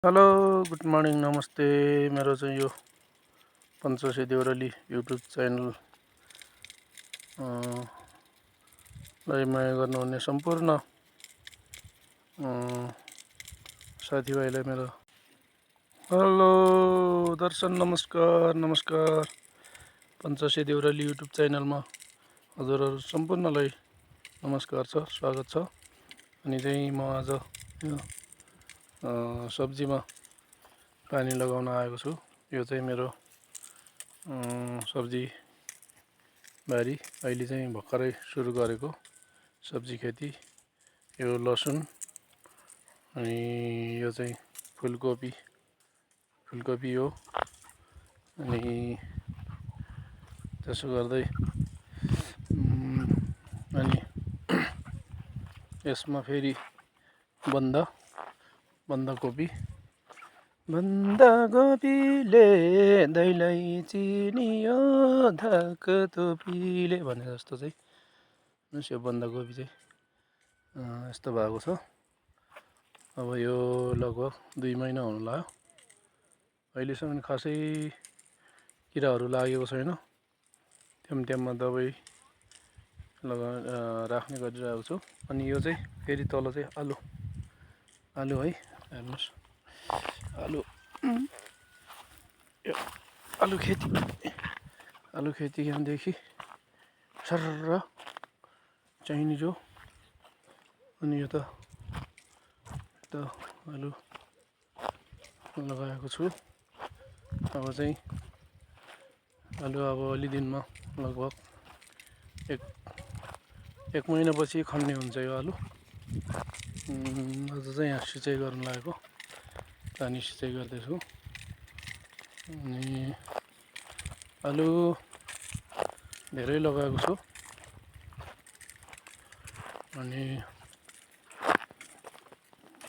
Hello good morning नमस्ते। मेरो चाहिँ यो पञ्चसी देउराली युट्युब च्यानल लाई माया गर्नुहुने सम्पूर्ण साथीभाइलाई मेरो हेलो दर्शन नमस्कार नमस्कार। पञ्चसी देउराली युट्युब च्यानलमा हजुरहरू सम्पूर्णलाई नमस्कार छ, स्वागत छ। अनि चाहिँ म आज यो सब्जीमा पानी लगाउन आएको छु। यो चाहिँ मेरो सब्जी बारी अहिले चाहिँ भर्खरै सुरु गरेको सब्जी खेती। यो लसुन अनि यो चाहिँ फुलकोपी हो। अनि त्यसो गर्दै अनि यसमा फेरि बन्दाकोपी बन्दाकोपीले दैलाई चिनियो धाक तोपीले भने जस्तो चाहिँ यो बन्दाकोपी चाहिँ यस्तो भएको छ। अब यो लगभग 2 महिना हुन लाग्यो। अहिलेसम्म खासै किराहरू लागेको छैन। टाइममा दबाई राख्ने गरिरहेको छु। अनि यो चाहिँ फेरि तल चाहिँ आलु है, हेर्नुहोस् आलु खेती यहाँदेखि सर्र चाहिने जो। अनि यो त आलु लगाएको छु। अब चाहिँ आलु अब अलि दिनमा लगभग एक महिनापछि खन्ने हुन्छ यो आलु। आज चाहिँ यहाँ सिँचाइ गर्न लागेको, पानी सिँचाइ गर्दैछु। अनि आलु धेरै लगाएको छु। अनि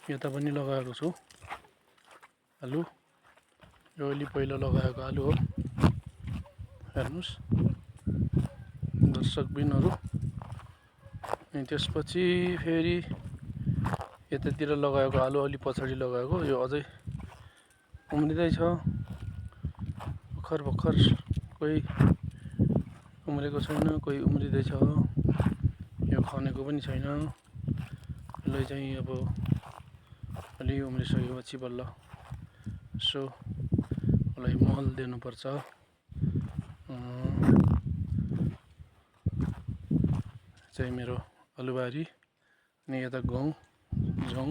यता पनि लगाएको छु आलु। यो अलि पहिला लगाएको आलु हो, हेर्नुहोस् दर्शकबिनहरू। अनि त्यसपछि फेरि यतातिर लगाएको आलु अलि पछाडि लगाएको, यो अझै उम्रिँदै छ। भर्खर कोही उम्रेको छैन, कोही उम्रिँदैछ। यो खनेको पनि छैन। यसलाई चाहिँ अब अलि उम्रिसकेपछि बल्ल यसो यसलाई मल दिनुपर्छ। चाहिँ मेरो आलुबारी। अनि यता गहुँ जौ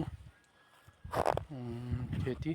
खेती